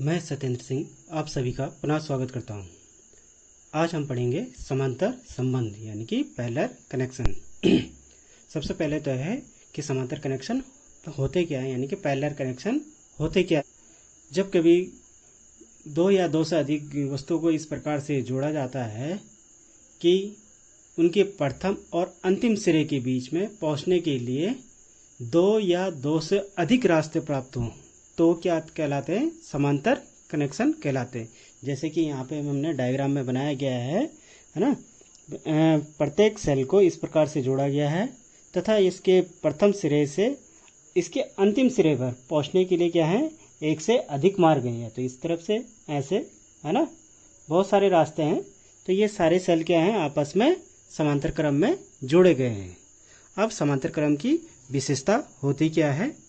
मैं सत्येंद्र सिंह आप सभी का पुनः स्वागत करता हूं। आज हम पढ़ेंगे समांतर संबंध यानी कि पैरेलल कनेक्शन। सबसे पहले तो है कि समांतर कनेक्शन होते क्या है यानी कि पैरेलल कनेक्शन होते क्या है। जब कभी दो या दो से अधिक वस्तुओं को इस प्रकार से जोड़ा जाता है कि उनके प्रथम और अंतिम सिरे के बीच में पहुंचने के लिए दो या दो से अधिक रास्ते प्राप्त हों तो क्या कहलाते हैं, समांतर कनेक्शन कहलाते हैं। जैसे कि यहाँ पे हमने डायग्राम में बनाया गया है ना। प्रत्येक सेल को इस प्रकार से जोड़ा गया है तथा इसके प्रथम सिरे से इसके अंतिम सिरे पर पहुँचने के लिए क्या है, एक से अधिक मार्ग हैं। तो इस तरफ से ऐसे है ना, बहुत सारे रास्ते हैं। तो ये सारे सेल क्या हैं, आपस में समांतर क्रम में जोड़े गए हैं। अब समांतर क्रम की विशेषता होती क्या है।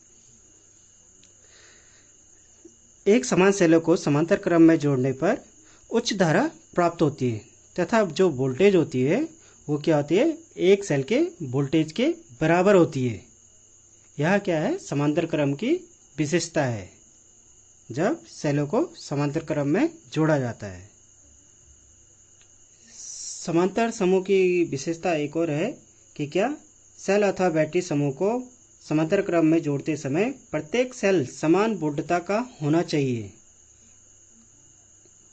एक समान सेलों को समांतर क्रम में जोड़ने पर उच्च धारा प्राप्त होती है तथा जो वोल्टेज होती है वो क्या होती है, एक सेल के वोल्टेज के बराबर होती है। यह क्या है, समांतर क्रम की विशेषता है जब सेलों को समांतर क्रम में जोड़ा जाता है। समांतर समूह की विशेषता एक और है कि क्या, सेल अथवा बैटरी समूह को समांतर क्रम में जोड़ते समय प्रत्येक सेल समान वोल्टता का होना चाहिए।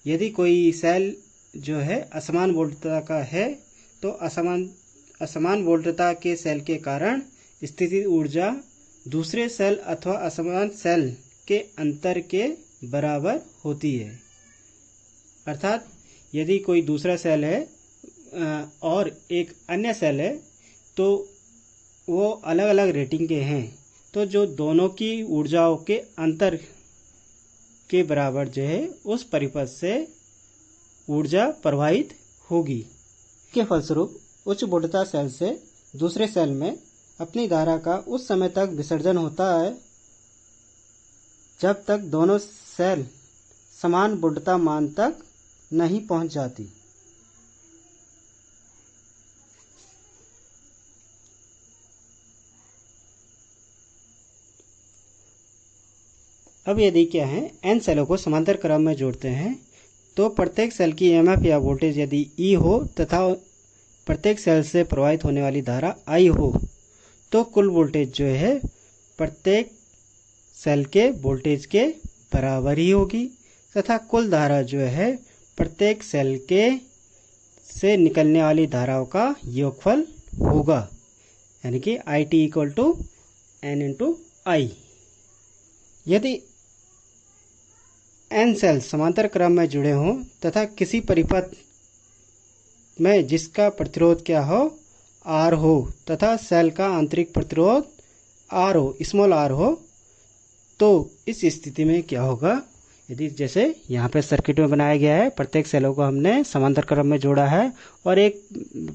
यदि कोई सेल जो है असमान वोल्टता का है तो असमान वोल्टता के सेल के कारण स्थितिज ऊर्जा दूसरे सेल अथवा असमान सेल के अंतर के बराबर होती है। अर्थात यदि कोई दूसरा सेल है और एक अन्य सेल है तो वो अलग अलग रेटिंग के हैं, तो जो दोनों की ऊर्जाओं के अंतर के बराबर जो है उस परिपथ से ऊर्जा प्रवाहित होगी। के फलस्वरूप उच्च वोल्टता सेल से दूसरे सेल में अपनी धारा का उस समय तक विसर्जन होता है जब तक दोनों सेल समान वोल्टता मान तक नहीं पहुंच जाती। अब यदि क्या है, एन सेलों को समांतर क्रम में जोड़ते हैं तो प्रत्येक सेल की ईएमएफ या वोल्टेज यदि ई हो तथा प्रत्येक सेल से प्रवाहित होने वाली धारा आई हो तो कुल वोल्टेज जो है प्रत्येक सेल के वोल्टेज के बराबर ही होगी तथा कुल धारा जो है प्रत्येक सेल के से निकलने वाली धाराओं का योगफल होगा, यानी कि I T equal to N into I. यदि एन सेल समांतर क्रम में जुड़े हों तथा किसी परिपथ में जिसका प्रतिरोध क्या हो, आर हो तथा सेल का आंतरिक प्रतिरोध आर हो, स्मॉल आर हो, तो इस स्थिति में क्या होगा, यदि जैसे यहाँ पे सर्किट में बनाया गया है, प्रत्येक सेलों को हमने समांतर क्रम में जोड़ा है और एक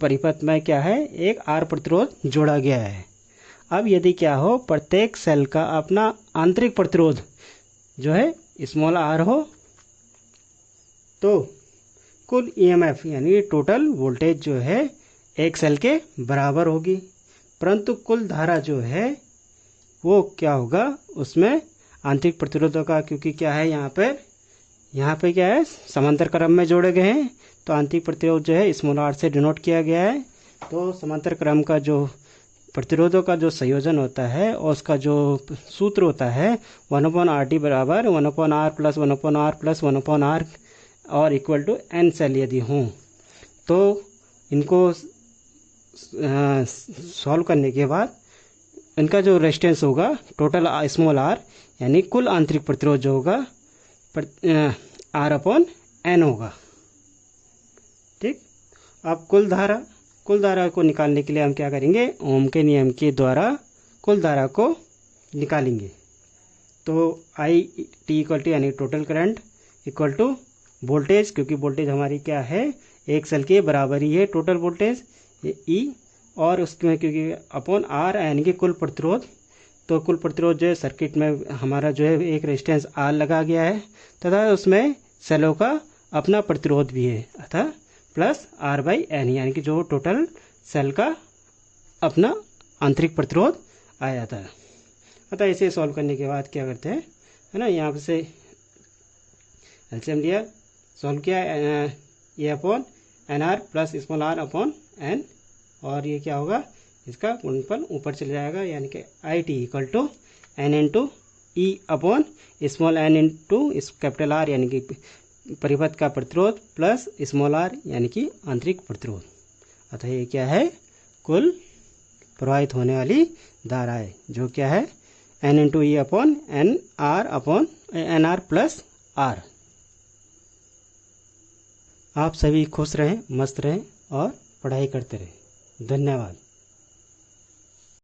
परिपथ में क्या है, एक आर प्रतिरोध जोड़ा गया है। अब यदि क्या हो, प्रत्येक सेल का अपना आंतरिक प्रतिरोध जो है स्मॉल आर हो तो कुल ईएमएफ यानी टोटल वोल्टेज जो है एक सेल के बराबर होगी, परंतु कुल धारा जो है वो क्या होगा, उसमें आंतरिक प्रतिरोधों का, क्योंकि क्या है यहाँ पे क्या है, समांतर क्रम में जोड़े गए हैं तो आंतरिक प्रतिरोध जो है स्मॉल आर से डिनोट किया गया है। तो समांतर क्रम का जो प्रतिरोधों का जो संयोजन होता है और उसका जो सूत्र होता है 1/RT बराबर 1/R plus 1/R plus 1/R और इक्वल टू एन सेल यदि हों तो इनको सॉल्व करने के बाद इनका जो रेजिस्टेंस होगा टोटल स्मॉल आर यानी कुल आंतरिक प्रतिरोध जो होगा R/N होगा। ठीक। अब कुल धारा को निकालने के लिए हम क्या करेंगे, ओम के नियम के द्वारा कुल धारा को निकालेंगे। तो आई टी इक्वल टू यानी total current equal to voltage, क्योंकि वोल्टेज हमारी क्या है, एक सेल के बराबर ही है टोटल वोल्टेज ई, और उसमें क्योंकि अपॉन आर यानी कि कुल प्रतिरोध, तो कुल प्रतिरोध जो है सर्किट में हमारा जो है एक रेजिस्टेंस आर लगा गया है तथा उसमें सेलों का अपना प्रतिरोध भी है अतः प्लस R/N यानी कि जो टोटल सेल का अपना आंतरिक प्रतिरोध आ जाता है। अतः इसे सॉल्व करने के बाद क्या करते हैं, है ना, यहाँ से एलसीएम लिया, सॉल्व किया, A upon N R plus small R upon N, और ये क्या होगा, इसका गुणनफल ऊपर चले जाएगा, यानी कि I T equal to N into E upon small N into capital R, यानी कि परिपथ का प्रतिरोध, प्लस स्मॉल आर यानी कि आंतरिक प्रतिरोध। अतः ये क्या है, कुल प्रवाहित होने वाली धारा है, जो क्या है N into E upon N R plus R. आप सभी खुश रहें, मस्त रहें और पढ़ाई करते रहें। धन्यवाद।